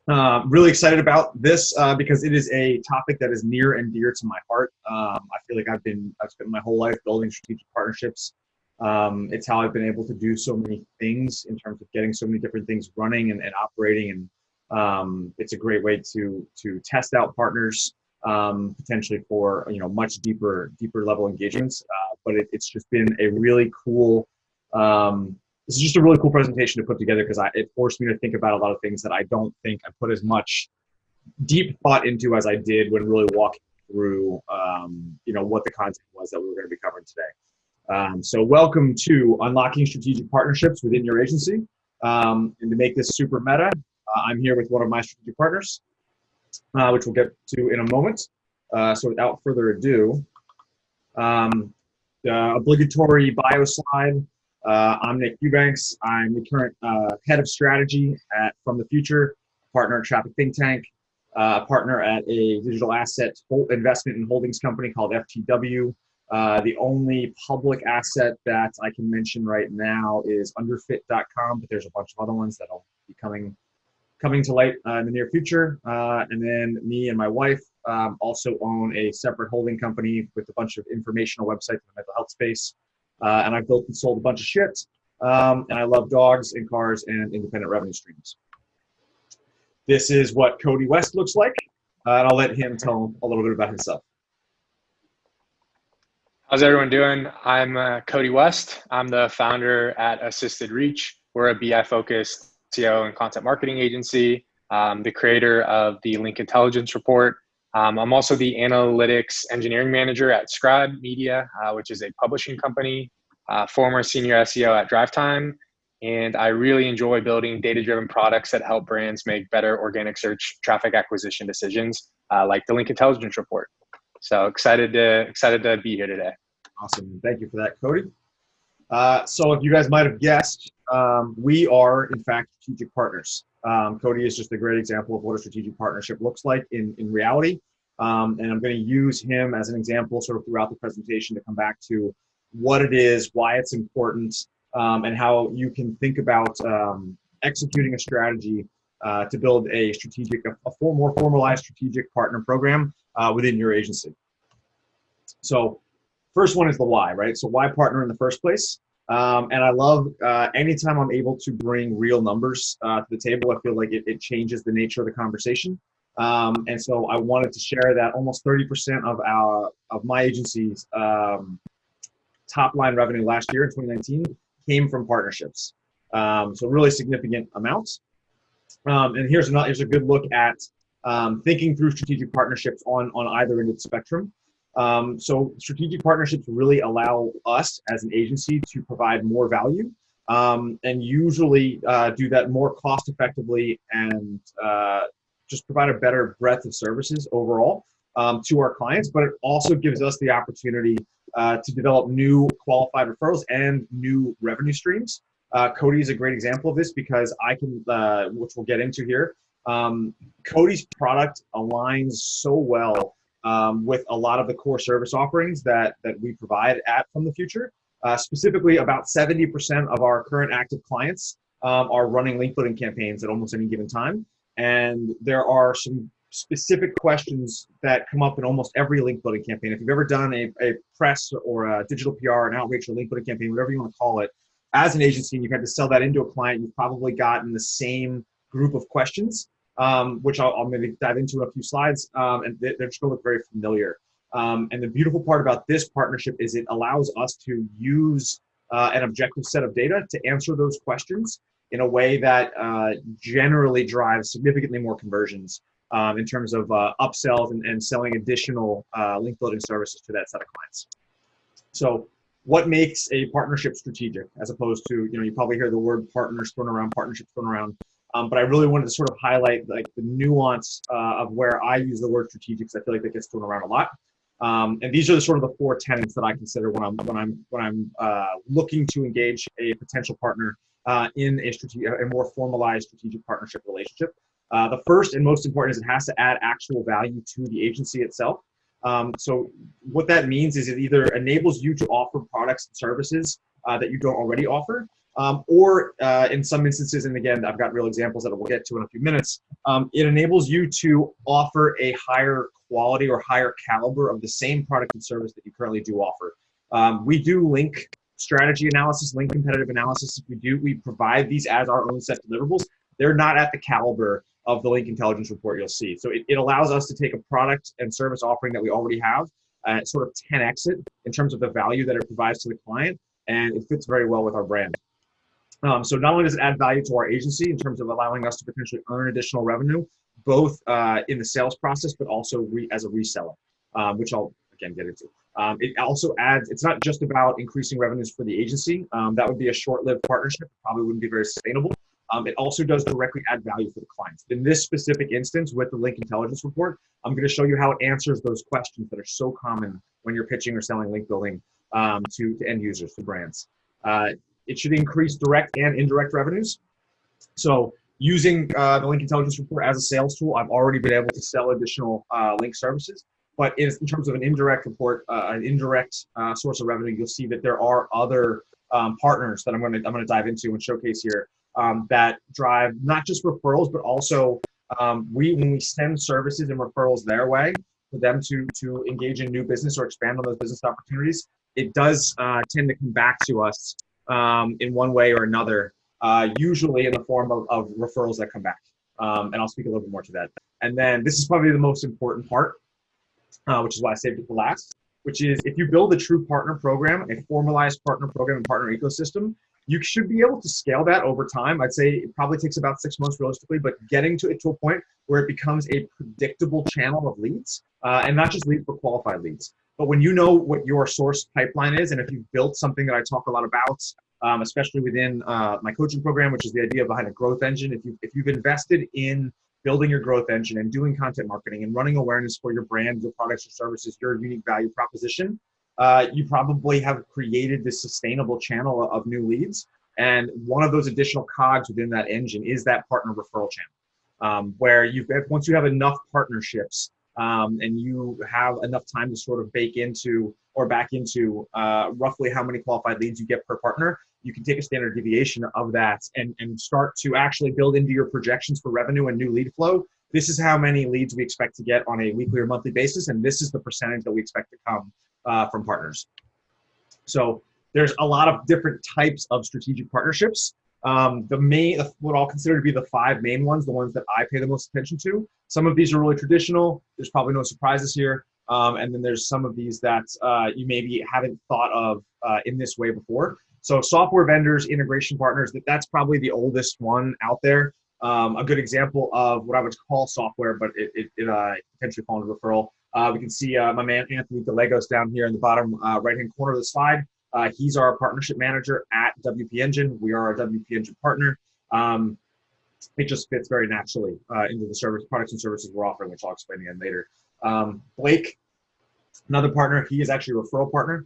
Really excited about this because it is a topic that is near and dear to my heart. I feel like I've spent my whole life building strategic partnerships. It's how I've been able to do so many things in terms of getting so many different things running and operating. And it's a great way to test out partners potentially for much deeper level engagements. But it's just been a really cool. This is just a really cool presentation to put together because it forced me to think about a lot of things that I don't think I put as much deep thought into as I did when really walking through, what the content was that we were going to be covering today. So welcome to Unlocking Strategic Partnerships within your agency. And to make this super meta, I'm here with one of my strategic partners, which we'll get to in a moment. So without further ado, the obligatory bio slide. I'm Nick Eubanks. I'm the current head of strategy From the Future, partner at Traffic Think Tank, partner at a digital asset investment and holdings company called FTW. The only public asset that I can mention right now is underfit.com, but there's a bunch of other ones that'll be coming to light in the near future. And then me and my wife also own a separate holding company with a bunch of informational websites in the mental health space. And I've built and sold a bunch of shit. And I love dogs and cars and independent revenue streams. This is what Cody West looks like. And I'll let him tell a little bit about himself. How's everyone doing? I'm Cody West. I'm the founder at Assisted Reach. We're a BI-focused SEO and content marketing agency, the creator of the Link Intelligence Report. I'm also the analytics engineering manager at Scribe Media, which is a publishing company, former senior SEO at DriveTime. And I really enjoy building data-driven products that help brands make better organic search traffic acquisition decisions, like the Link Intelligence Report. So excited to be here today. Awesome. Thank you for that, Cody. So if you guys might have guessed, we are, in fact, strategic partners. Cody is just a great example of what a strategic partnership looks like in reality. And I'm going to use him as an example sort of throughout the presentation to come back to what it is, why it's important, and how you can think about executing a strategy to build a more formalized strategic partner program within your agency. So first one is the why, right? So why partner in the first place? And I love anytime I'm able to bring real numbers to the table. I feel like it changes the nature of the conversation. And so I wanted to share that almost 30% of my agency's top line revenue last year in 2019 came from partnerships. So really significant amounts. And here's a good look at thinking through strategic partnerships on either end of the spectrum. So strategic partnerships really allow us as an agency to provide more value and usually do that more cost effectively and just provide a better breadth of services overall to our clients. But it also gives us the opportunity to develop new qualified referrals and new revenue streams. Cody is a great example of this because I can, which we'll get into here. Cody's product aligns so well with a lot of the core service offerings that we provide From the Future. Specifically, about 70% of our current active clients are running link building campaigns at almost any given time. And there are some specific questions that come up in almost every link building campaign. If you've ever done a press or a digital PR, an outreach or link building campaign, whatever you want to call it, as an agency, and you've had to sell that into a client, you've probably gotten the same group of questions, which I'll maybe dive into in a few slides, and they're just going to look very familiar. And the beautiful part about this partnership is it allows us to use an objective set of data to answer those questions in a way that generally drives significantly more conversions in terms of upsells and selling additional link building services to that set of clients. So what makes a partnership strategic as opposed to, you probably hear the word partners thrown around, partnerships thrown around. But I really wanted to sort of highlight like the nuance of where I use the word strategic, because I feel like that gets thrown around a lot. And these are the sort of the four tenets that I consider when I'm looking to engage a potential partner in a more formalized strategic partnership relationship. The first and most important is it has to add actual value to the agency itself. So what that means is it either enables you to offer products and services that you don't already offer, Or in some instances, and again, I've got real examples that we'll get to in a few minutes, it enables you to offer a higher quality or higher caliber of the same product and service that you currently do offer. We do link strategy analysis, link competitive analysis. We provide these as our own set deliverables. They're not at the caliber of the link intelligence report you'll see. So it allows us to take a product and service offering that we already have, sort of 10x it in terms of the value that it provides to the client, and it fits very well with our brand. So not only does it add value to our agency in terms of allowing us to potentially earn additional revenue, both in the sales process, but also as a reseller, which I'll again get into. It also adds, it's not just about increasing revenues for the agency. That would be a short-lived partnership, probably wouldn't be very sustainable. It also does directly add value for the clients. In this specific instance with the link intelligence report, I'm going to show you how it answers those questions that are so common when you're pitching or selling link building to end users, to brands. It should increase direct and indirect revenues. So using the link intelligence report as a sales tool, I've already been able to sell additional link services. But in terms of an indirect report, an indirect source of revenue, you'll see that there are other partners that I'm going to dive into and showcase here that drive not just referrals, but also when we send services and referrals their way for them to engage in new business or expand on those business opportunities, it does tend to come back to us in one way or another, usually in the form of referrals that come back. And I'll speak a little bit more to that. And then this is probably the most important part, which is why I saved it for last, which is if you build a true partner program, a formalized partner program and partner ecosystem, you should be able to scale that over time. I'd say it probably takes about 6 months realistically, but getting to a point where it becomes a predictable channel of leads, and not just leads, but qualified leads. But when you know what your source pipeline is, and if you've built something that I talk a lot about, especially within my coaching program, which is the idea behind a growth engine, if you've invested in building your growth engine and doing content marketing and running awareness for your brand, your products, your services, your unique value proposition, you probably have created this sustainable channel of new leads. And one of those additional cogs within that engine is that partner referral channel, where once you have enough partnerships and you have enough time to sort of bake into or back into roughly how many qualified leads you get per partner, you can take a standard deviation of that and start to actually build into your projections for revenue and new lead flow. This is how many leads we expect to get on a weekly or monthly basis, and this is the percentage that we expect to come from partners. So there's a lot of different types of strategic partnerships. What I'll consider to be the 5 main ones, the ones that I pay the most attention to. Some of these are really traditional. There's probably no surprises here. And then there's some of these that you maybe haven't thought of in this way before. So software vendors, integration partners, that's probably the oldest one out there. A good example of what I would call software, but it potentially falls under referral. We can see my man Anthony Gallegos down here in the bottom right-hand corner of the slide. He's our partnership manager at WP Engine. We are a WP Engine partner. It just fits very naturally into the products and services we're offering, which I'll explain again later. Blake, another partner, he is actually a referral partner.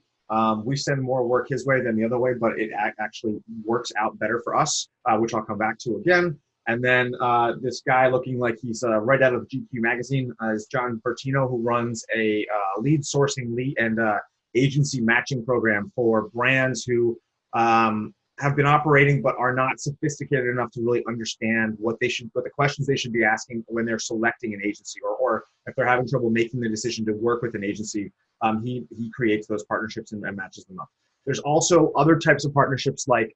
We send more work his way than the other way, but it actually works out better for us, which I'll come back to again. And then this guy looking like he's right out of GQ magazine is John Bertino, who runs a lead sourcing and agency matching program for brands who have been operating but are not sophisticated enough to really understand what the questions they should be asking when they're selecting an agency, or if they're having trouble making the decision to work with an agency. He creates those partnerships and matches them up. There's also other types of partnerships like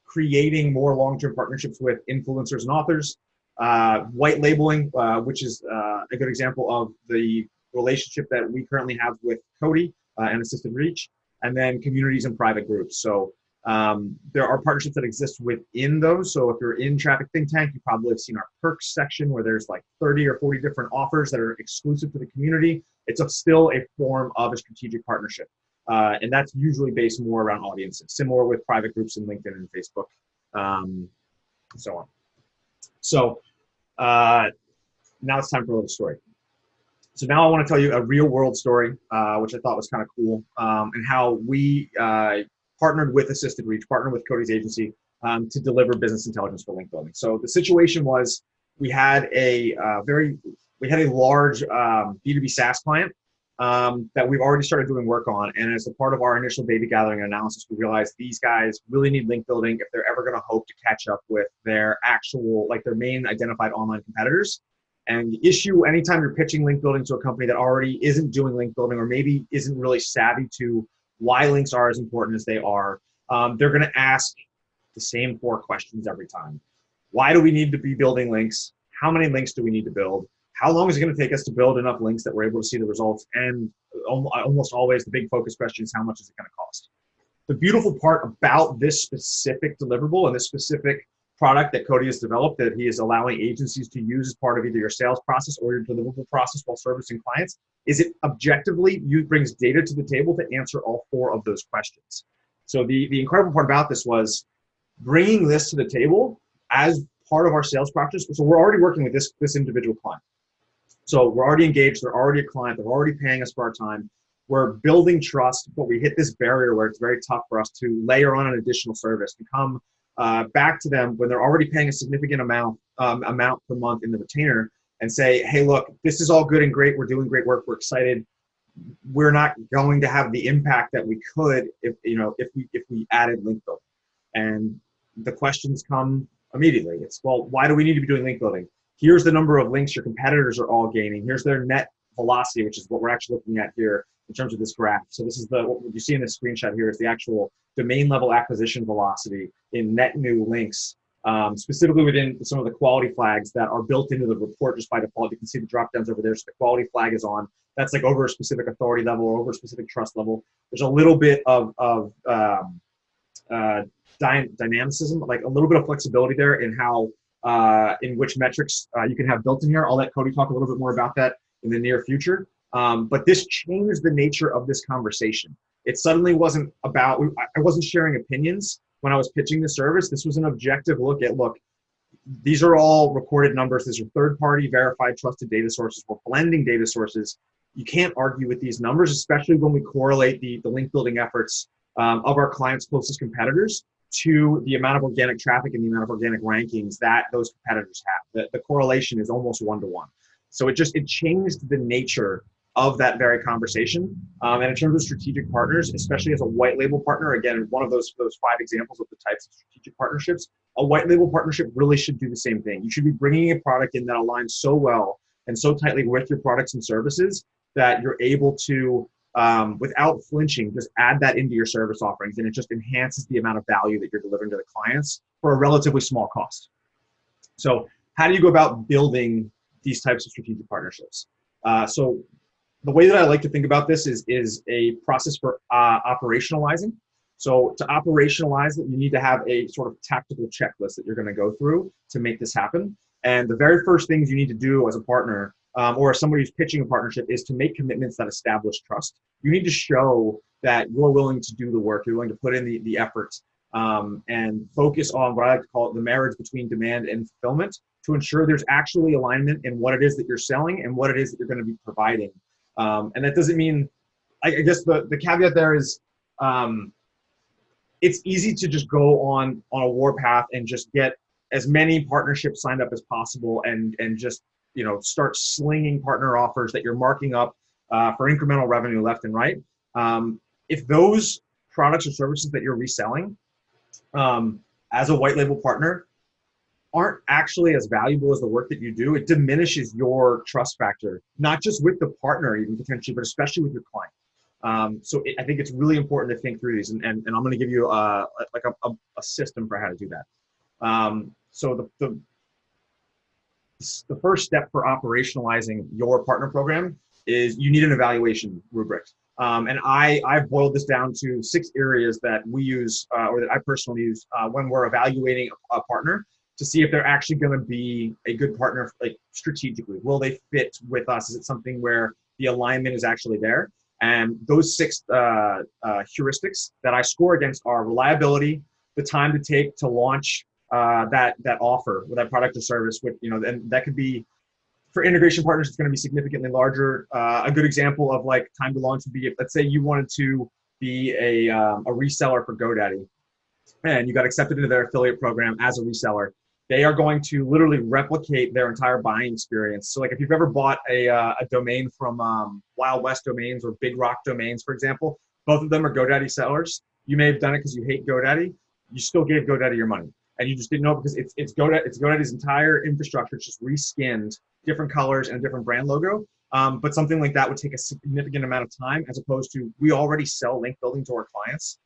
creating more long-term partnerships with influencers and authors, white labeling, which is a good example of the relationship that we currently have with Cody and Assisted Reach, and then communities and private groups. So there are partnerships that exist within those. So if you're in Traffic Think Tank, you probably have seen our perks section where there's like 30 or 40 different offers that are exclusive to the community. It's still a form of a strategic partnership. And that's usually based more around audiences, similar with private groups in LinkedIn and Facebook, and so on. So now it's time for a little story. So now I want to tell you a real world story, which I thought was kind of cool, and how we partnered with Assisted Reach, partnered with Cody's agency to deliver business intelligence for link building. So the situation was we had a large B2B SaaS client that we've already started doing work on. And as a part of our initial data gathering and analysis, we realized these guys really need link building if they're ever going to hope to catch up with their actual, like their main identified online competitors. And the issue, anytime you're pitching link building to a company that already isn't doing link building or maybe isn't really savvy to why links are as important as they are, they're going to ask the same 4 questions every time. Why do we need to be building links? How many links do we need to build? How long is it going to take us to build enough links that we're able to see the results? And almost always the big focus question is, how much is it going to cost? The beautiful part about this specific deliverable and this specific product that Cody has developed, that he is allowing agencies to use as part of either your sales process or your deliverable process while servicing clients, is it objectively brings data to the table to answer all 4 of those questions. So the incredible part about this was bringing this to the table as part of our sales practice. So we're already working with this individual client. So we're already engaged, they're already a client, they're already paying us for our time. We're building trust, but we hit this barrier where it's very tough for us to layer on an additional service, to come back to them when they're already paying a significant amount per month in the retainer and say, hey, look, this is all good and great. We're doing great work. We're excited. We're not going to have the impact that we could if we added link building. And the questions come immediately. It's, well, why do we need to be doing link building? Here's the number of links your competitors are all gaining. Here's their net velocity, which is what we're actually looking at here in terms of this graph. So this is what you see in this screenshot here is the actual domain level acquisition velocity in net new links, specifically within some of the quality flags that are built into the report just by default. You can see the drop downs over there. So the quality flag is on. That's like over a specific authority level or over a specific trust level. There's a little bit of dynamicism, like a little bit of flexibility there in how, in which metrics you can have built in here. I'll let Cody talk a little bit more about that in the near future. But this changed the nature of this conversation. It suddenly wasn't about, I wasn't sharing opinions when I was pitching the service. This was an objective look at, look, these are all recorded numbers. These are third-party verified trusted data sources. We're blending data sources. You can't argue with these numbers, especially when we correlate the link building efforts of our clients' closest competitors to the amount of organic traffic and the amount of organic rankings that those competitors have. The correlation is almost 1-to-1. So it changed the nature of that very conversation. And in terms of strategic partners, especially as a white label partner, again, one of those 5 examples of the types of strategic partnerships, a white label partnership really should do the same thing. You should be bringing a product in that aligns so well and so tightly with your products and services that you're able to, without flinching, just add that into your service offerings. And it just enhances the amount of value that you're delivering to the clients for a relatively small cost. So how do you go about building these types of strategic partnerships? So the way that I like to think about this is a process for operationalizing. So to operationalize it, you need to have a sort of tactical checklist that you're going to go through to make this happen. And the very first things you need to do as a partner or as somebody who's pitching a partnership is to make commitments that establish trust. You need to show that you're willing to do the work, you're willing to put in the effort and focus on what I like to call it the marriage between demand and fulfillment to ensure there's actually alignment in what it is that you're selling and what it is that you're going to be providing. And that doesn't mean, I guess the caveat there is, it's easy to just go on a warpath and just get as many partnerships signed up as possible and just, start slinging partner offers that you're marking up for incremental revenue left and right. If those products or services that you're reselling as a white label partner aren't actually as valuable as the work that you do, it diminishes your trust factor, not just with the partner even potentially, but especially with your client. So I think it's really important to think through these, and I'm going to give you a system for how to do that. So the first step for operationalizing your partner program is you need an evaluation rubric. And I've boiled this down to 6 areas that we use, or that I personally use when we're evaluating a partner, to see if they're actually going to be a good partner, like strategically. Will they fit with us? Is it something where the alignment is actually there? And those 6 heuristics that I score against are reliability, the time to take to launch that offer with that product or service. With and that could be for integration partners. It's going to be significantly larger. A good example of like time to launch would be if, let's say, you wanted to be a reseller for GoDaddy, and you got accepted into their affiliate program as a reseller. they are going to literally replicate their entire buying experience. So like if you've ever bought a domain from Wild West Domains or Big Rock Domains, for example, both of them are GoDaddy sellers. You may have done it because you hate GoDaddy. You still gave GoDaddy your money. And you just didn't know because it's GoDaddy's entire infrastructure. It's just reskinned, different colors and a different brand logo. But something like that would take a significant amount of time, as opposed to we already sell link building to our clients.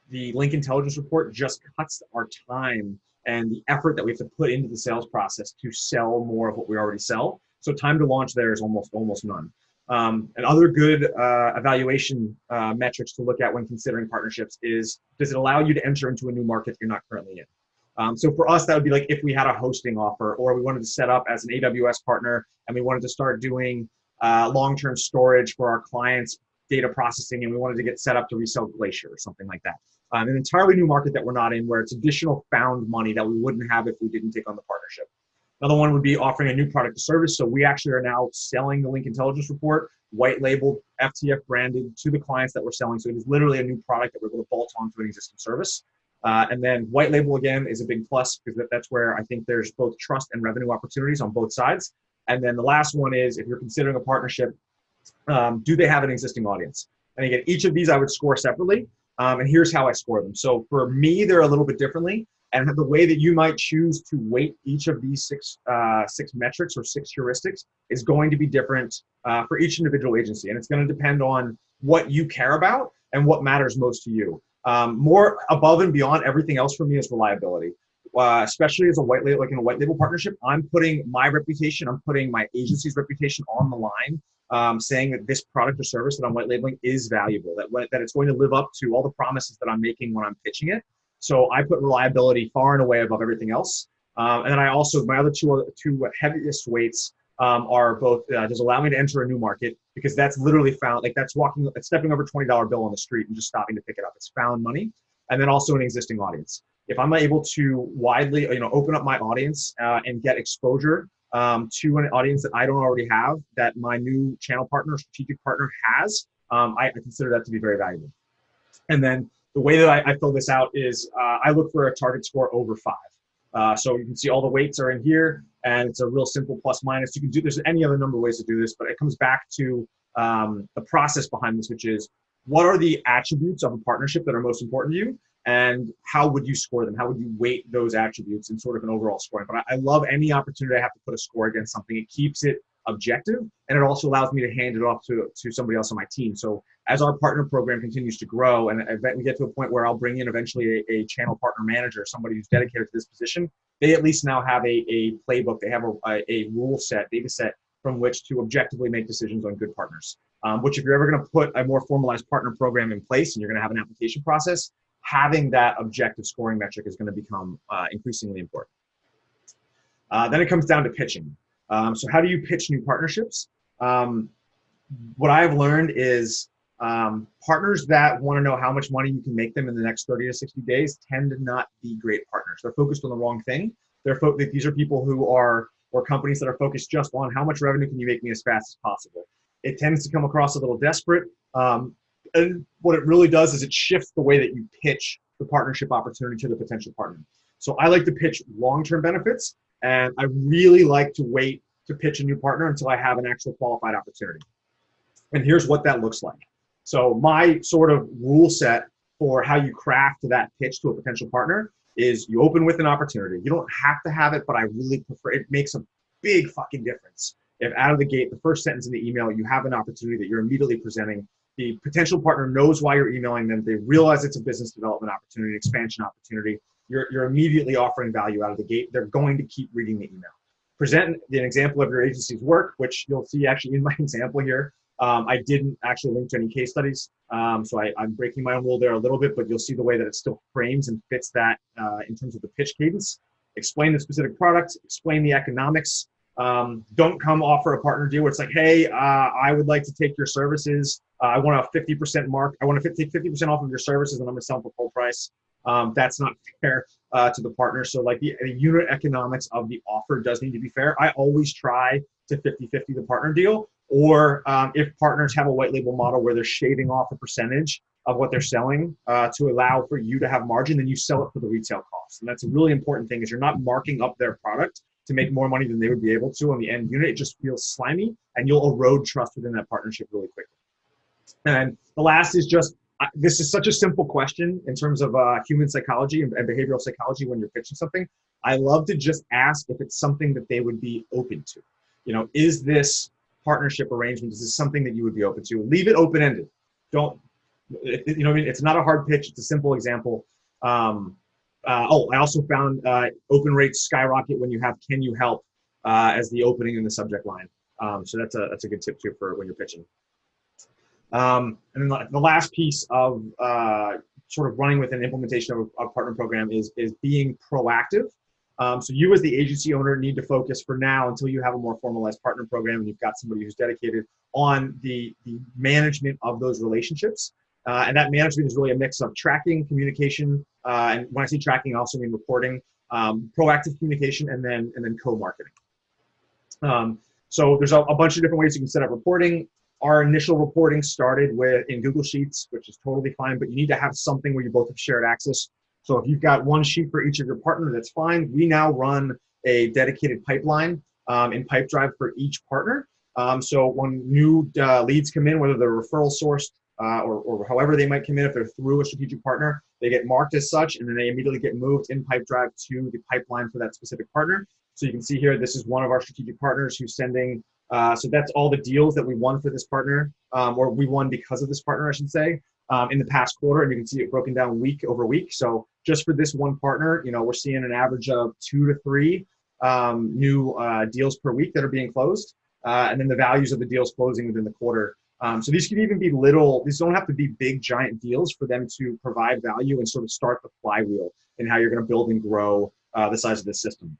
The link intelligence report just cuts our time and the effort that we have to put into the sales process to sell more of what we already sell. So time to launch there is almost none. And other good evaluation metrics to look at when considering partnerships is, does it allow you to enter into a new market you're not currently in? So for us, that would be like if we had a hosting offer, or we wanted to set up as an AWS partner and we wanted to start doing long-term storage for our clients' data processing, and we wanted to get set up to resell Glacier or something like that. An entirely new market that we're not in, where it's additional found money that we wouldn't have if we didn't take on the partnership. Another one would be offering a new product or service. So we actually are now selling the link intelligence report, white labeled, FTF branded, to the clients that we're selling. So it is literally a new product that we're going to bolt onto an existing service. And then white label, again, is a big plus, because that's where I think there's both trust and revenue opportunities on both sides. And then the last one is, if you're considering a partnership, do they have an existing audience? And again, each of these I would score separately. And here's how I score them. So for me, they're a little bit differently. And the way that you might choose to weight each of these six metrics or six heuristics is going to be different for each individual agency. And it's going to depend on what you care about and what matters most to you. More above and beyond everything else for me is reliability. Especially as a white label, like in a white label partnership, I'm putting my reputation, I'm putting my agency's reputation on the line, saying that this product or service that I'm white labeling is valuable, that it's going to live up to all the promises that I'm making when I'm pitching it. So I put reliability far and away above everything else. And then I also, my other two heaviest weights are both, does allow me to enter a new market, because that's literally found, like that's stepping over $20 bill on the street and just stopping to pick it up. It's found money. And then also an existing audience. If I'm able to widely, open up my audience and get exposure to an audience that I don't already have, that my new channel partner, strategic partner has, I consider that to be very valuable. And then the way that I fill this out is I look for a target score over 5. So you can see all the weights are in here, and it's a real simple plus minus. You can do, there's any other number of ways to do this, but it comes back to the process behind this, which is, what are the attributes of a partnership that are most important to you? And how would you score them? How would you weight those attributes in sort of an overall scoring? But I love any opportunity I have to put a score against something. It keeps it objective, and it also allows me to hand it off to somebody else on my team. So as our partner program continues to grow, and we get to a point where I'll bring in eventually a channel partner manager, somebody who's dedicated to this position, they at least now have a playbook. They have a rule set, data set from which to objectively make decisions on good partners. Which, if you're ever going to put a more formalized partner program in place and you're going to have an application process, having that objective scoring metric is going to become increasingly important. Then it comes down to pitching. So how do you pitch new partnerships? What I've learned is partners that want to know how much money you can make them in the next 30 to 60 days tend to not be great partners. They're focused on the wrong thing. These are people who are, or companies that are focused just on how much revenue can you make me as fast as possible. It tends to come across a little desperate. And what it really does is it shifts the way that you pitch the partnership opportunity to the potential partner. So I like to pitch long-term benefits, and I really like to wait to pitch a new partner until I have an actual qualified opportunity. And here's what that looks like. So my sort of rule set for how you craft that pitch to a potential partner is, you open with an opportunity. You don't have to have it, but I really prefer, it makes a big fucking difference if out of the gate, the first sentence in the email, you have an opportunity that you're immediately presenting. The potential partner knows why you're emailing them. They realize it's a business development opportunity, expansion opportunity. You're immediately offering value out of the gate. They're going to keep reading the email. Present an example of your agency's work, which you'll see actually in my example here. I didn't actually link to any case studies, so I'm breaking my own rule there a little bit, but you'll see the way that it still frames and fits that in terms of the pitch cadence. Explain the specific product, explain the economics. Don't come offer a partner deal where it's like, hey, I would like to take your services. I want a 50% mark. I want to take 50% off of your services, and I'm going to sell them for full price. That's not fair to the partner. So like the unit economics of the offer does need to be fair. I always try to 50-50 the partner deal, or if partners have a white label model where they're shaving off a percentage of what they're selling to allow for you to have margin, then you sell it for the retail cost. And that's a really important thing, is you're not marking up their product to make more money than they would be able to on the end unit. It just feels slimy, and you'll erode trust within that partnership really quickly. And the last is just, this is such a simple question in terms of human psychology and behavioral psychology when you're pitching something. I love to just ask if it's something that they would be open to. You know, is this partnership arrangement, is this something that you would be open to? Leave it open-ended. Don't, you know what I mean? It's not a hard pitch. It's a simple example. I also found open rates skyrocket when you have "can you help" as the opening in the subject line. So that's a good tip too for when you're pitching. And then the last piece of sort of running with an implementation of a partner program is being proactive. So you as the agency owner need to focus for now, until you have a more formalized partner program and you've got somebody who's dedicated, on the management of those relationships. And that management is really a mix of tracking, communication, and when I say tracking, I also mean reporting, proactive communication, and then co-marketing. So there's a bunch of different ways you can set up reporting. Our initial reporting started in Google Sheets, which is totally fine, but you need to have something where you both have shared access. So if you've got one sheet for each of your partner, that's fine. We now run a dedicated pipeline in Pipedrive for each partner. So when new leads come in, whether they're referral sourced or however they might come in, if they're through a strategic partner, they get marked as such, and then they immediately get moved in Pipedrive to the pipeline for that specific partner. So you can see here, this is one of our strategic partners who's sending, so that's all the deals that we won for this partner, or we won because of this partner, I should say, in the past quarter, and you can see it broken down week over week. So just for this one partner, you know, we're seeing an average of 2 to 3 new deals per week that are being closed, and then the values of the deals closing within the quarter. So these can even be these don't have to be big, giant deals for them to provide value and sort of start the flywheel in how you're going to build and grow the size of the system.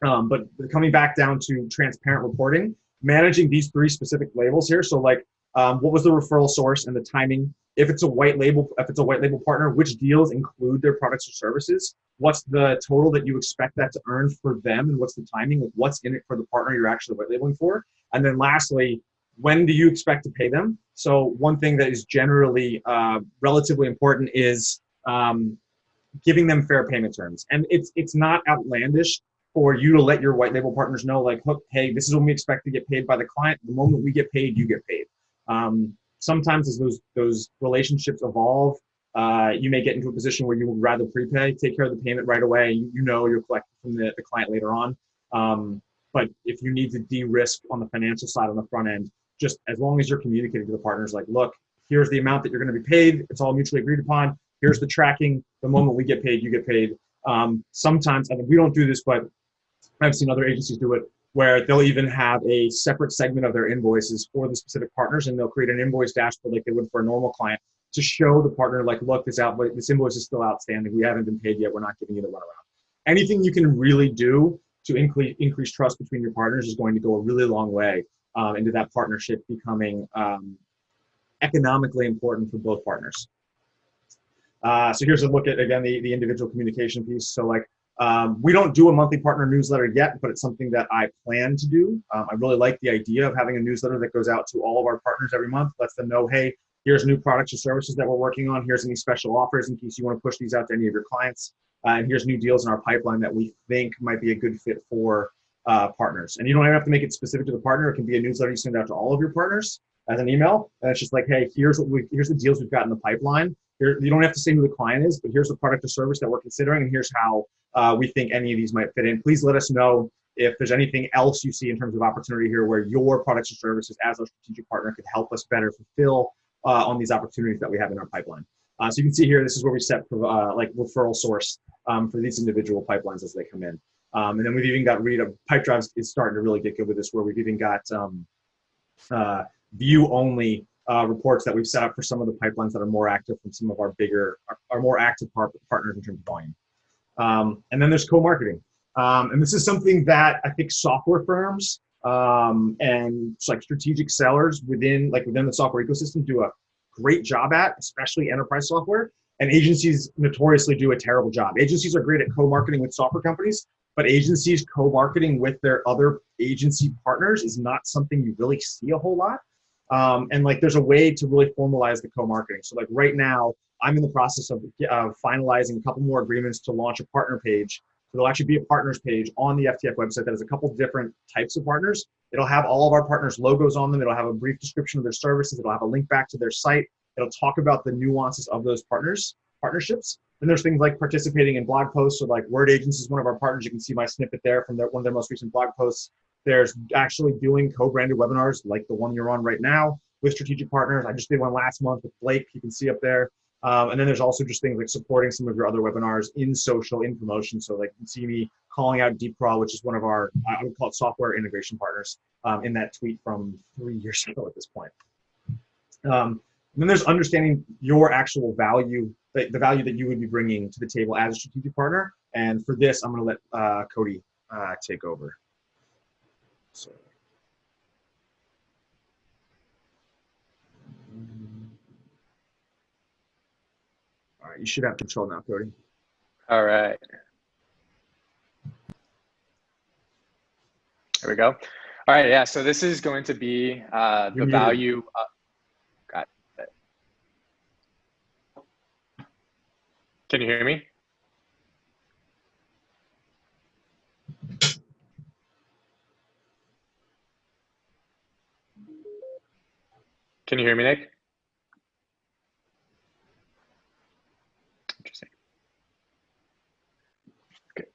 But coming back down to transparent reporting, managing these 3 specific labels here. So like, what was the referral source and the timing? If it's a white label partner, which deals include their products or services? What's the total that you expect that to earn for them? And what's the timing? Like, what's in it for the partner you're actually white labeling for? And then lastly, when do you expect to pay them? So one thing that is generally relatively important is giving them fair payment terms. And it's not outlandish for you to let your white label partners know, like, look, hey, this is when we expect to get paid by the client. The moment we get paid, you get paid. Sometimes as those relationships evolve, you may get into a position where you would rather prepay, take care of the payment right away. You know you're collecting from the client later on. But if you need to de-risk on the financial side on the front end, just as long as you're communicating to the partners, like, look, here's the amount that you're going to be paid. It's all mutually agreed upon. Here's the tracking. The moment we get paid, you get paid. Sometimes, I mean, we don't do this, but I've seen other agencies do it, where they'll even have a separate segment of their invoices for the specific partners, and they'll create an invoice dashboard like they would for a normal client to show the partner, like, look, this invoice is still outstanding. We haven't been paid yet. We're not giving you the runaround. Anything you can really do to increase trust between your partners is going to go a really long way into that partnership becoming economically important for both partners. So here's a look at, again, the individual communication piece. So like, we don't do a monthly partner newsletter yet, but it's something that I plan to do. I really like the idea of having a newsletter that goes out to all of our partners every month, lets them know, hey, here's new products or services that we're working on. Here's any special offers in case you want to push these out to any of your clients. And here's new deals in our pipeline that we think might be a good fit for partners. And you don't even have to make it specific to the partner. It can be a newsletter you send out to all of your partners as an email. And it's just like, hey, here's the deals we've got in the pipeline. Here, you don't have to say who the client is, but here's the product or service that we're considering, and here's how we think any of these might fit in. Please let us know if there's anything else you see in terms of opportunity here where your products or services as a strategic partner could help us better fulfill on these opportunities that we have in our pipeline. So you can see here, this is where we set like referral source for these individual pipelines as they come in. And then we've even got Pipedrive is starting to really get good with this, where we've even got view-only reports that we've set up for some of the pipelines that are more active from some of our more active partners in terms of volume. And then there's co-marketing. And this is something that I think software firms and like strategic sellers within the software ecosystem do a great job at, especially enterprise software. And agencies notoriously do a terrible job. Agencies are great at co-marketing with software companies. but agencies co-marketing with their other agency partners is not something you really see a whole lot. And like, there's a way to really formalize the co-marketing. So like right now, I'm in the process of finalizing a couple more agreements to launch a partner page. So there'll actually be a partners page on the FTF website that has a couple different types of partners. It'll have all of our partners' logos on them. It'll have a brief description of their services. It'll have a link back to their site. It'll talk about the nuances of those partnerships. And there's things like participating in blog posts. So like Word Agents is one of our partners. You can see my snippet there from one of their most recent blog posts. There's actually doing co-branded webinars like the one you're on right now with strategic partners. I just did one last month with Blake. You can see up there. And then there's also just things like supporting some of your other webinars in social, in promotion. So like you can see me calling out DeepCrawl, which is one of our, I would call it software integration partners, in that tweet from 3 years ago at this point. Then there's understanding your actual value, the value that you would be bringing to the table as a strategic partner. And for this, I'm going to let Cody take over. So. All right, you should have control now, Cody. All right. There we go. All right, yeah, so this is going to be the value. Got it. Can you hear me? Can you hear me, Nick? Interesting.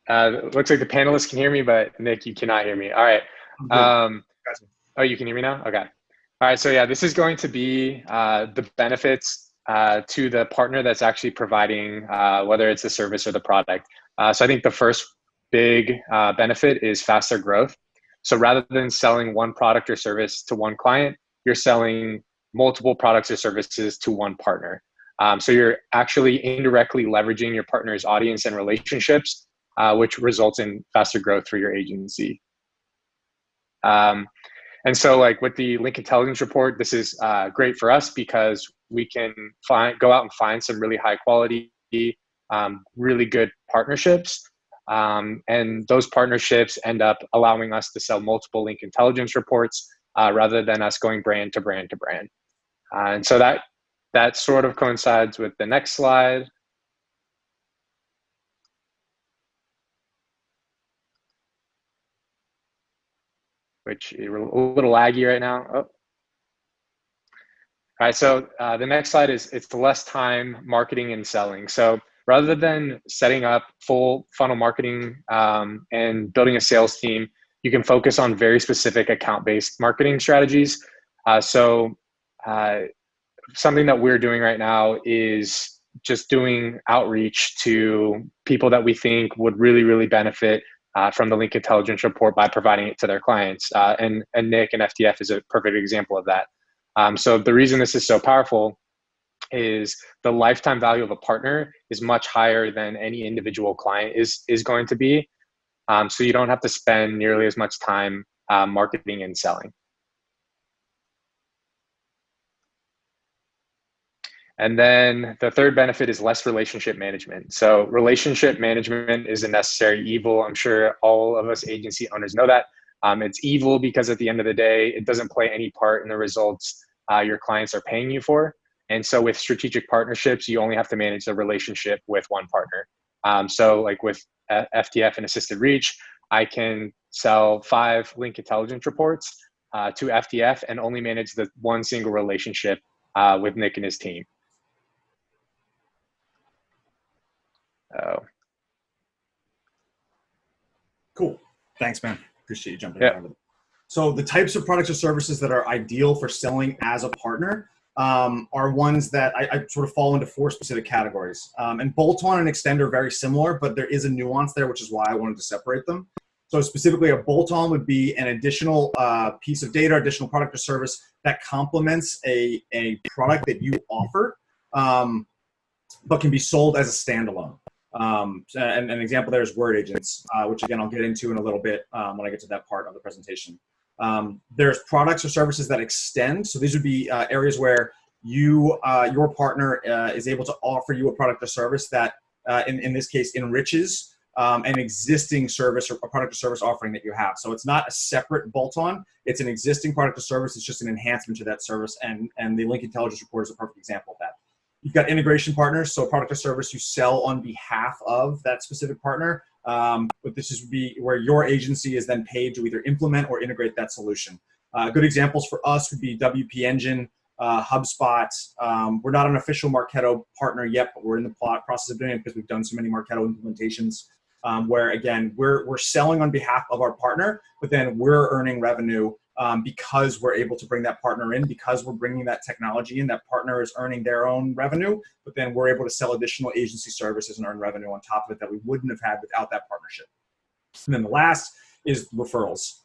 Okay. Looks like the panelists can hear me, but Nick, you cannot hear me. All right. Oh, you can hear me now? Okay. All right. So yeah, this is going to be the benefits to the partner that's actually providing, whether it's the service or the product. So I think the first big benefit is faster growth. So rather than selling one product or service to one client, you're selling multiple products or services to one partner. So you're actually indirectly leveraging your partner's audience and relationships, which results in faster growth for your agency. And so like with the link intelligence report, this is great for us because we can go out and find some really high quality, really good partnerships. And those partnerships end up allowing us to sell multiple link intelligence reports rather than us going brand to brand to brand. And so that sort of coincides with the next slide. Which is a little laggy right now. Oh. All right, so the next slide is it's less time marketing and selling. So rather than setting up full funnel marketing and building a sales team, you can focus on very specific account-based marketing strategies. Something that we're doing right now is just doing outreach to people that we think would really, really benefit from the link intelligence report by providing it to their clients. And Nick and FTF is a perfect example of that. So the reason this is so powerful is the lifetime value of a partner is much higher than any individual client is going to be. So you don't have to spend nearly as much time marketing and selling. And then the third benefit is less relationship management. So relationship management is a necessary evil. I'm sure all of us agency owners know that. It's evil because at the end of the day, it doesn't play any part in the results your clients are paying you for. And so with strategic partnerships, you only have to manage the relationship with one partner. So like with FTF and Assisted Reach, I can sell 5 link intelligence reports to FTF and only manage the one single relationship with Nick and his team. Oh. Cool. Thanks, man. Appreciate you jumping in. So the types of products or services that are ideal for selling as a partner are ones that I sort of fall into 4 specific categories. And bolt-on and extend are very similar, but there is a nuance there, which is why I wanted to separate them. So specifically, a bolt-on would be an additional piece of data, additional product or service that complements a product that you offer, but can be sold as a standalone. And an example there is Word Agents, which again, I'll get into in a little bit when I get to that part of the presentation. There's products or services that extend. So these would be areas where your partner is able to offer you a product or service that, in this case, enriches an existing service or a product or service offering that you have. So it's not a separate bolt-on. It's an existing product or service. It's just an enhancement to that service. And the Link Intelligence Report is a perfect example of that. You've got integration partners, so a product or service you sell on behalf of that specific partner. But this is where your agency is then paid to either implement or integrate that solution. Good examples for us would be WP Engine, HubSpot. We're not an official Marketo partner yet, but we're in the process of doing it because we've done so many Marketo implementations. Where again, we're selling on behalf of our partner, but then we're earning revenue because we're able to bring that partner in, because we're bringing that technology in. That partner is earning their own revenue, but then we're able to sell additional agency services and earn revenue on top of it that we wouldn't have had without that partnership. And then the last is referrals.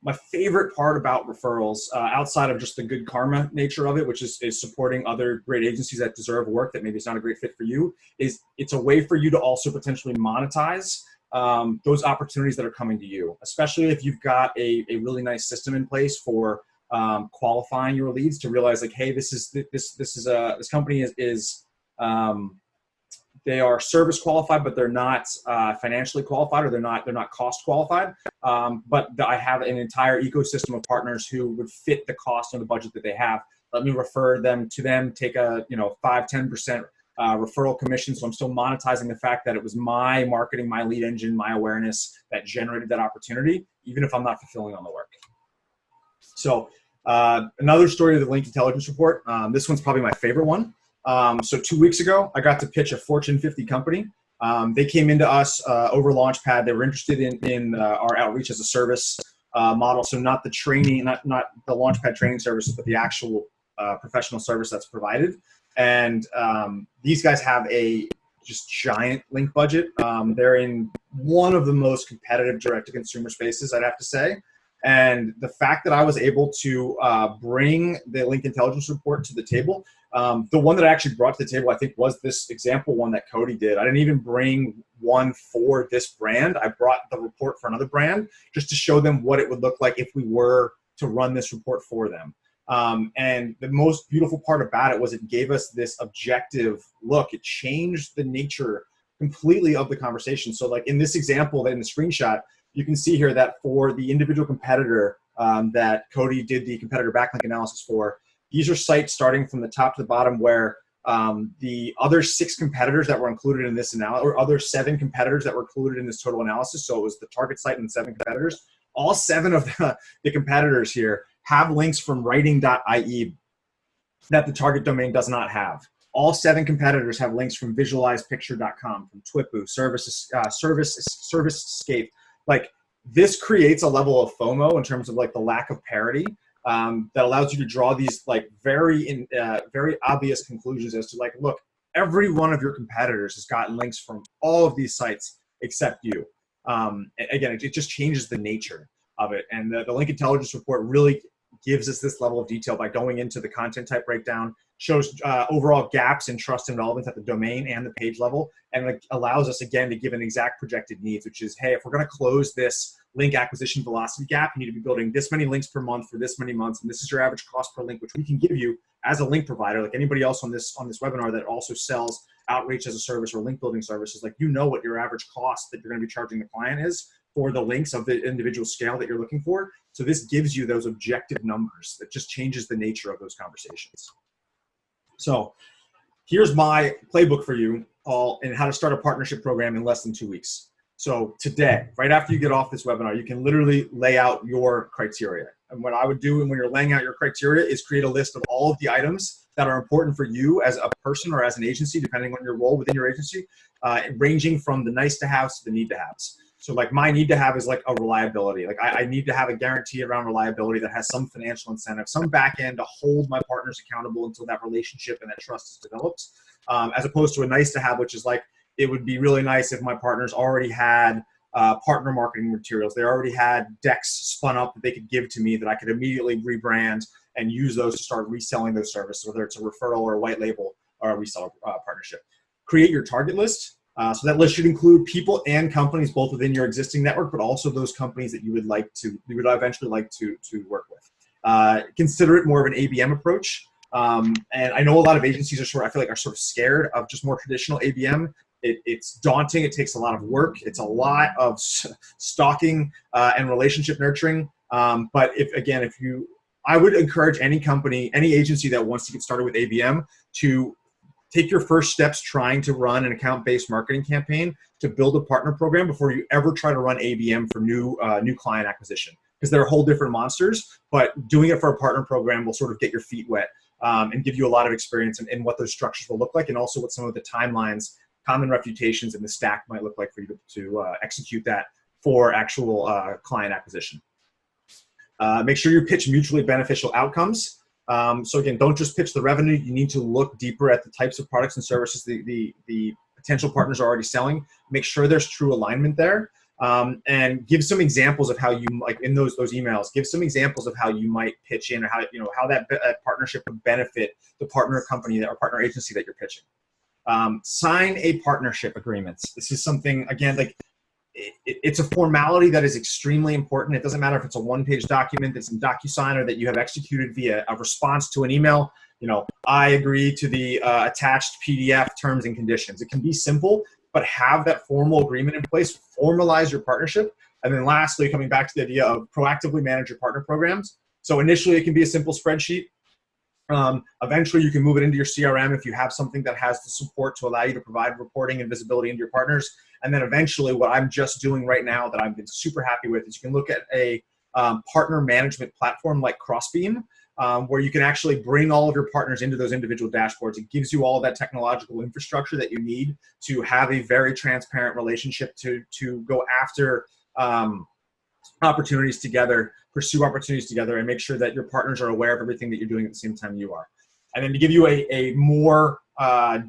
My favorite part about referrals, outside of just the good karma nature of it, which is supporting other great agencies that deserve work that maybe it's not a great fit for you, is it's a way for you to also potentially monetize those opportunities that are coming to you, especially if you've got a really nice system in place for qualifying your leads to realize like, hey, this company is they are service qualified, but they're not financially qualified, or they're not cost qualified. But I have an entire ecosystem of partners who would fit the cost and the budget that they have. Let me refer them to them, take a 5-10% referral commission. So I'm still monetizing the fact that it was my marketing, my lead engine, my awareness that generated that opportunity, even if I'm not fulfilling on the work. So another story of the Link Intelligence Report. This one's probably my favorite one. So 2 weeks ago, I got to pitch a Fortune 50 company. They came into us over Launchpad. They were interested in our outreach as a service model. So not the training, not the Launchpad training services, but the actual professional service that's provided. And these guys have a just giant link budget. They're in one of the most competitive direct-to-consumer spaces, I'd have to say. And the fact that I was able to bring the Link Intelligence Report to the table, the one that I actually brought to the table, I think, was this example one that Cody did. I didn't even bring one for this brand. I brought the report for another brand just to show them what it would look like if we were to run this report for them. And the most beautiful part about it was it gave us this objective look. It changed the nature completely of the conversation. So like in this example, in the screenshot, you can see here that for the individual competitor that Cody did the competitor backlink analysis for, these are sites starting from the top to the bottom where the other 6 competitors that were included in this analysis, or other 7 competitors that were included in this total analysis, so it was the target site and 7 competitors, all 7 of the competitors here have links from writing.ie that the target domain does not have. All 7 competitors have links from visualizepicture.com, from Twipu, Servicescape. Like, this creates a level of FOMO in terms of like the lack of parity that allows you to draw these like very obvious conclusions as to like, look, every one of your competitors has gotten links from all of these sites except you. Again, it just changes the nature of it. And the Link Intelligence Report really gives us this level of detail by going into the content type breakdown, shows overall gaps in trust and relevance at the domain and the page level, and it allows us, again, to give an exact projected needs, which is, hey, if we're going to close this link acquisition velocity gap, you need to be building this many links per month for this many months, and this is your average cost per link, which we can give you as a link provider, like anybody else on this webinar that also sells outreach as a service or link building services. Like, you know what your average cost that you're going to be charging the client is for the links of the individual scale that you're looking for. So this gives you those objective numbers that just changes the nature of those conversations. So here's my playbook for you all in how to start a partnership program in less than 2 weeks. So today, right after you get off this webinar, you can literally lay out your criteria. And what I would do when you're laying out your criteria is create a list of all of the items that are important for you as a person or as an agency, depending on your role within your agency, ranging from the nice to haves to the need to haves. So like my need to have is like a reliability. Like I need to have a guarantee around reliability that has some financial incentive, some back end to hold my partners accountable until that relationship and that trust is developed, as opposed to a nice to have, which is like, it would be really nice if my partners already had partner marketing materials. They already had decks spun up that they could give to me that I could immediately rebrand and use those to start reselling those services, whether it's a referral or a white label or a reseller partnership. Create your target list. So that list should include people and companies both within your existing network, but also those companies that you would eventually like to work with. Consider it more of an ABM approach. And I know a lot of agencies are sort of scared of just more traditional ABM. It's daunting. It takes a lot of work. It's a lot of stalking and relationship nurturing. But I would encourage any company, any agency that wants to get started with ABM to take your first steps trying to run an account-based marketing campaign to build a partner program before you ever try to run ABM for new client acquisition, because they're whole different monsters. But doing it for a partner program will sort of get your feet wet and give you a lot of experience in what those structures will look like, and also what some of the timelines, common reputations, and the stack might look like for you to execute that for actual client acquisition. Make sure you pitch mutually beneficial outcomes. So again, don't just pitch the revenue. You need to look deeper at the types of products and services the potential partners are already selling. Make sure there's true alignment there, and give some examples of how you, like in those emails, give some examples of how you might pitch in, or how that partnership would benefit the partner company or partner agency that you're pitching. Sign a partnership agreement. This is something, again, like it's a formality that is extremely important. It doesn't matter if it's a one-page document that's in DocuSign or that you have executed via a response to an email. I agree to the attached PDF terms and conditions. It can be simple, but have that formal agreement in place. Formalize your partnership. And then lastly, coming back to the idea of proactively manage your partner programs. So initially, it can be a simple spreadsheet. Eventually, you can move it into your CRM if you have something that has the support to allow you to provide reporting and visibility into your partners. And then eventually, what I'm just doing right now that I've been super happy with is you can look at a partner management platform like Crossbeam, where you can actually bring all of your partners into those individual dashboards. It gives you all that technological infrastructure that you need to have a very transparent relationship to go after opportunities together, pursue opportunities together, and make sure that your partners are aware of everything that you're doing at the same time you are. And then to give you a more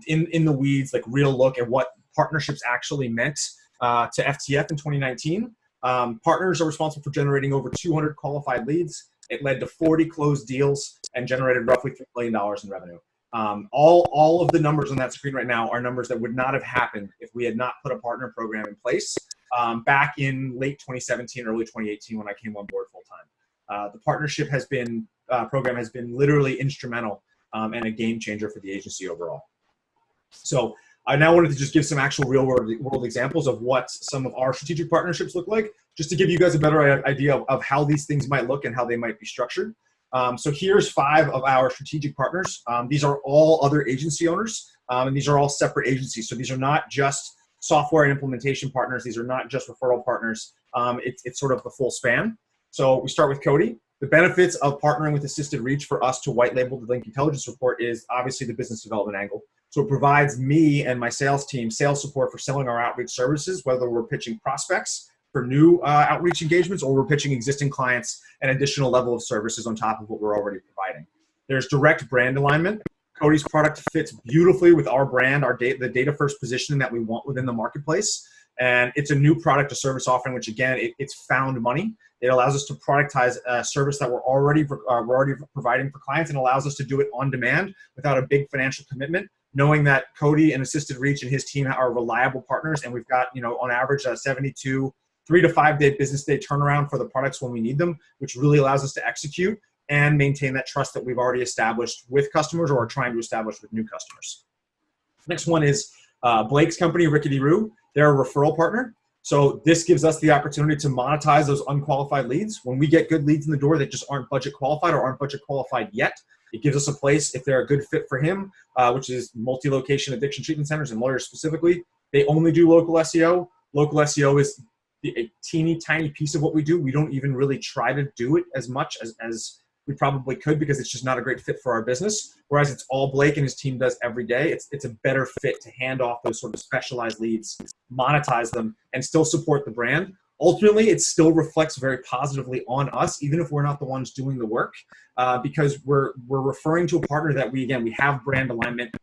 in the weeds, like real look at what partnerships actually meant to FTF in 2019. Partners are responsible for generating over 200 qualified leads. It led to 40 closed deals and generated roughly $3 million in revenue. All of the numbers on that screen right now are numbers that would not have happened if we had not put a partner program in place back in late 2017, early 2018 when I came on board full time. The partnership program has been literally instrumental and a game changer for the agency overall. So I now wanted to just give some actual real world examples of what some of our strategic partnerships look like, just to give you guys a better idea of how these things might look and how they might be structured. So here's 5 of our strategic partners. These are all other agency owners, and these are all separate agencies. So these are not just software and implementation partners. These are not just referral partners. It's sort of the full span. So we start with Cody. The benefits of partnering with Assisted Reach for us to white label the Link Intelligence Report is obviously the business development angle. So it provides me and my sales team sales support for selling our outreach services, whether we're pitching prospects for new outreach engagements or we're pitching existing clients an additional level of services on top of what we're already providing. There's direct brand alignment. Cody's product fits beautifully with our brand, the data first positioning that we want within the marketplace. And it's a new product or service offering, which again, it's found money. It allows us to productize a service that we're already providing for clients, and allows us to do it on demand without a big financial commitment, knowing that Cody and Assisted Reach and his team are reliable partners, and we've got, on average, a 72, 3 to 5 day business day turnaround for the products when we need them, which really allows us to execute and maintain that trust that we've already established with customers or are trying to establish with new customers. Next one is Blake's company, Rickety Roo. They're a referral partner. So this gives us the opportunity to monetize those unqualified leads. When we get good leads in the door that just aren't budget qualified or aren't budget qualified yet, it gives us a place, if they're a good fit for him, which is multi-location addiction treatment centers and lawyers specifically. They only do local SEO. Local SEO is a teeny tiny piece of what we do. We don't even really try to do it as much as we probably could, because it's just not a great fit for our business. Whereas it's all Blake and his team does every day. It's a better fit to hand off those sort of specialized leads, monetize them, and still support the brand. Ultimately, it still reflects very positively on us, even if we're not the ones doing the work, because we're referring to a partner that we have brand alignment.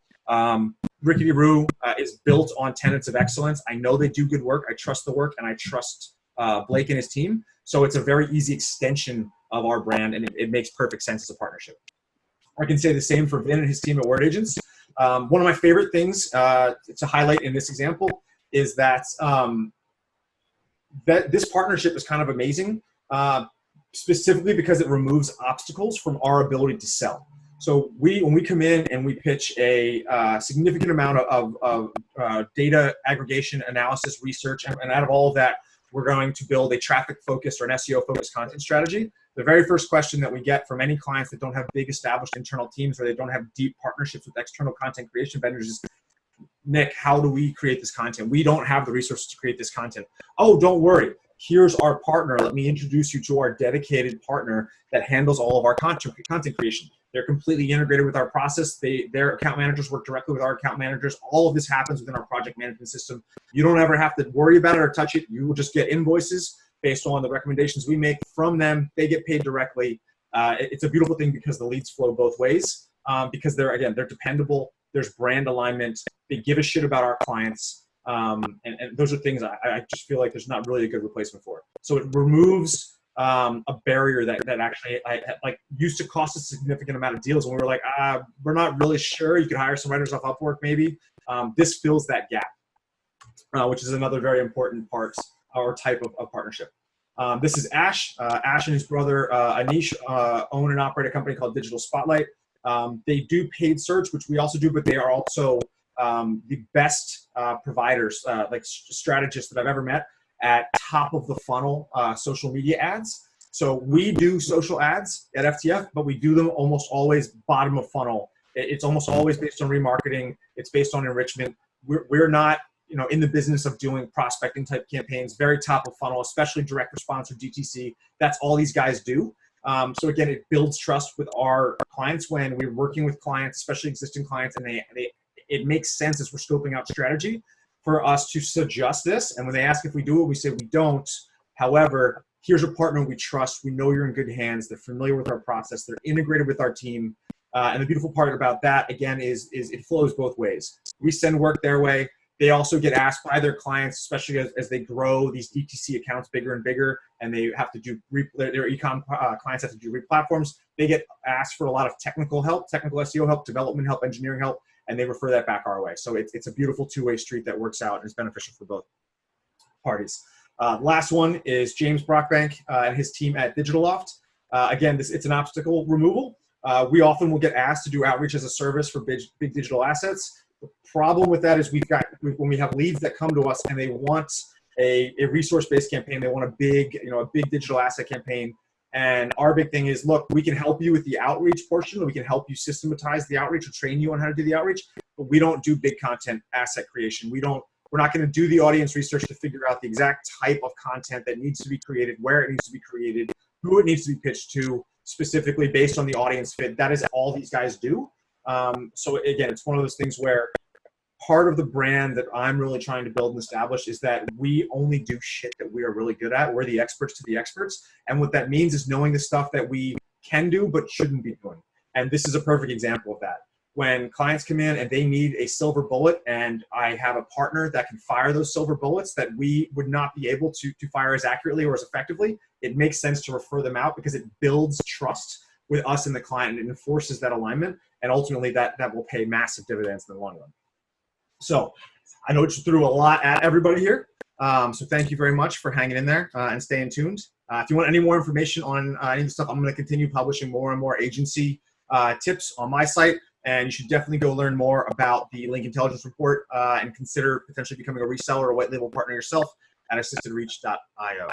Rickety Roo is built on tenets of excellence. I know they do good work. I trust the work, and I trust Blake and his team. So it's a very easy extension of our brand, and it makes perfect sense as a partnership. I can say the same for Vin and his team at Word Agents. One of my favorite things to highlight in this example is that this partnership is kind of amazing, specifically because it removes obstacles from our ability to sell. So when we come in and we pitch a significant amount of data aggregation, analysis, research, and out of all of that, we're going to build a traffic-focused or an SEO-focused content strategy. The very first question that we get from any clients that don't have big established internal teams or they don't have deep partnerships with external content creation vendors is, Nick, how do we create this content? We don't have the resources to create this content. Oh, don't worry. Here's our partner. Let me introduce you to our dedicated partner that handles all of our content creation. They're completely integrated with our process. Their account managers work directly with our account managers. All of this happens within our project management system. You don't ever have to worry about it or touch it. You will just get invoices based on the recommendations we make from them. They get paid directly. It's a beautiful thing because the leads flow both ways because they're dependable. There's brand alignment. They give a shit about our clients. And those are things I just feel like there's not really a good replacement for. So it removes a barrier that actually like used to cost a significant amount of deals when we were like, we're not really sure. You could hire some writers off Upwork maybe. This fills that gap, which is another very important part or type of partnership. This is Ash. Ash and his brother Anish own and operate a company called Digital Spotlight. They do paid search, which we also do, but they are also the best providers, like strategists that I've ever met at top of the funnel social media ads. So we do social ads at FTF, but we do them almost always bottom of funnel. It's almost always based on remarketing. It's based on enrichment. We're not, in the business of doing prospecting type campaigns, very top of funnel, especially direct response or DTC. That's all these guys do. So again, it builds trust with our clients when we're working with clients, especially existing clients, and it makes sense as we're scoping out strategy for us to suggest this. And when they ask if we do it, we say we don't. However, here's a partner we trust. We know you're in good hands. They're familiar with our process. They're integrated with our team. And the beautiful part about that, again, is it flows both ways. We send work their way. They also get asked by their clients, especially as they grow these DTC accounts bigger and bigger, and they have to do their e-com clients have to do re-platforms. They get asked for a lot of technical help, technical SEO help, development help, engineering help, and they refer that back our way. So it's a beautiful two-way street that works out and is beneficial for both parties. Last one is James Brockbank and his team at DigitalLoft. Again, it's an obstacle removal. We often will get asked to do outreach as a service for big digital assets. The problem with that is when we have leads that come to us and they want a resource-based campaign, they want a big digital asset campaign. And our big thing is, look, we can help you with the outreach portion. We can help you systematize the outreach or train you on how to do the outreach, but we don't do big content asset creation. We're not going to do the audience research to figure out the exact type of content that needs to be created, where it needs to be created, who it needs to be pitched to, specifically based on the audience fit. That is all these guys do. So again, it's one of those things where part of the brand that I'm really trying to build and establish is that we only do shit that we are really good at. We're the experts to the experts. And what that means is knowing the stuff that we can do but shouldn't be doing. And this is a perfect example of that. When clients come in and they need a silver bullet and I have a partner that can fire those silver bullets that we would not be able to fire as accurately or as effectively, it makes sense to refer them out because it builds trust with us and the client and it enforces that alignment. And ultimately that will pay massive dividends in the long run. So I know it's threw a lot at everybody here. So thank you very much for hanging in there and staying tuned. If you want any more information on any of the stuff, I'm going to continue publishing more and more agency tips on my site. And you should definitely go learn more about the Link Intelligence Report and consider potentially becoming a reseller or white label partner yourself at assistedreach.io.